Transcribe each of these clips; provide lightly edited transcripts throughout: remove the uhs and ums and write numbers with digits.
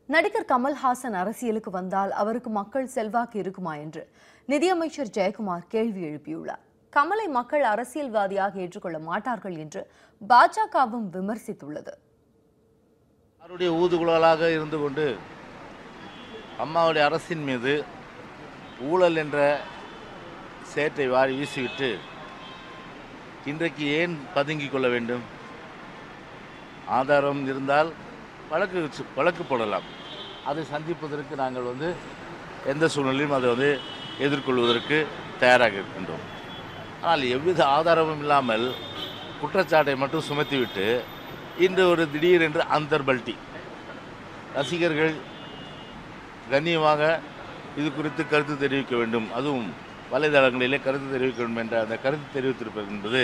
நடிகர் கமல்ஹாசன் அரசியலுக்கு வந்தால் அவருக்கு மக்கள் செல்வாக்கு இருக்குமா என்று நிதியமைச்சர் ஜெயக்குமார் கேள்வி எழுப்பியுள்ளார். கமலை மக்கள் அரசியல்வாதியாக ஏற்றுக்கொள்ள மாட்டார்கள் என்று பாஜகவும் விமர்சித்துள்ளது. அவருடைய ஊதுகுழலாக இருந்து கொண்டு அம்மாவுடைய அரசின் மீது ஊழல் என்ற சேற்றை வாரி வீசிவிட்டு இன்றைக்கு ஏன் பதுங்கிக் கொள்ள வேண்டும்? ஆதாரம் இருந்தால் வழக்கு போடலாம். அதை சந்திப்பதற்கு நாங்கள் எந்த சூழ்நிலையும் அதை எதிர்கொள்வதற்கு தயாராக இருக்கின்றோம். ஆனால் எவ்வித ஆதாரமும் இல்லாமல் குற்றச்சாட்டை மட்டும் சுமத்திவிட்டு இன்று ஒரு திடீரென்று அந்தர்பல்ட்டி ரசிகர்கள் கண்ணியமாக இது குறித்து கருத்து தெரிவிக்க வேண்டும், அதுவும் வலைதளங்களிலே கருத்து தெரிவிக்க வேண்டும் என்ற அந்த கருத்து தெரிவித்திருப்பது என்பது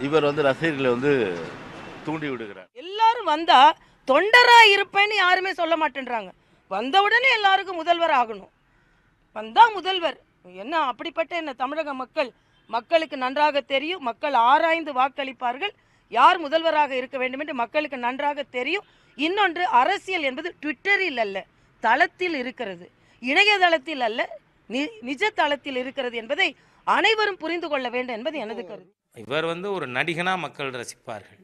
இவர் ரசிகர்களை தூண்டி விடுகிறார். எல்லாரும் வந்தா தொண்டரா இருப்பேன்னு யாருமே சொல்ல மாட்டேன்றாங்க. வந்த உடனே எல்லாருக்கும் முதல்வர் ஆகணும், வந்தா முதல்வர் என்ன அப்படிப்பட்ட என்ன தமிழக மக்களுக்கு நன்றாக தெரியும். மக்கள் ஆராய்ந்து வாக்களிப்பார்கள். யார் முதல்வராக இருக்க வேண்டும் என்று மக்களுக்கு நன்றாக தெரியும். இன்னொன்று, அரசியல் என்பது ட்விட்டரில் அல்ல, தளத்தில் இருக்கிறது, இணையதளத்தில் அல்ல, நிஜ தளத்தில் இருக்கிறது என்பதை அனைவரும் புரிந்து கொள்ள வேண்டும் என்பது எனது கருத்து. இவர் ஒரு நடிகனா மக்கள் ரசிப்பார்கள்.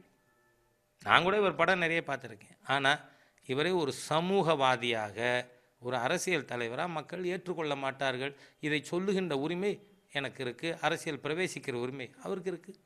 நான் கூட இவர் படம் நிறைய பார்த்துருக்கேன். ஆனால் இவரை ஒரு சமூகவாதியாக, ஒரு அரசியல் தலைவராக மக்கள் ஏற்றுக்கொள்ள மாட்டார்கள். இதை சொல்லுகின்ற உரிமை எனக்கு இருக்குது. அரசியல் பிரவேசிக்கிற உரிமை அவருக்கு இருக்குது.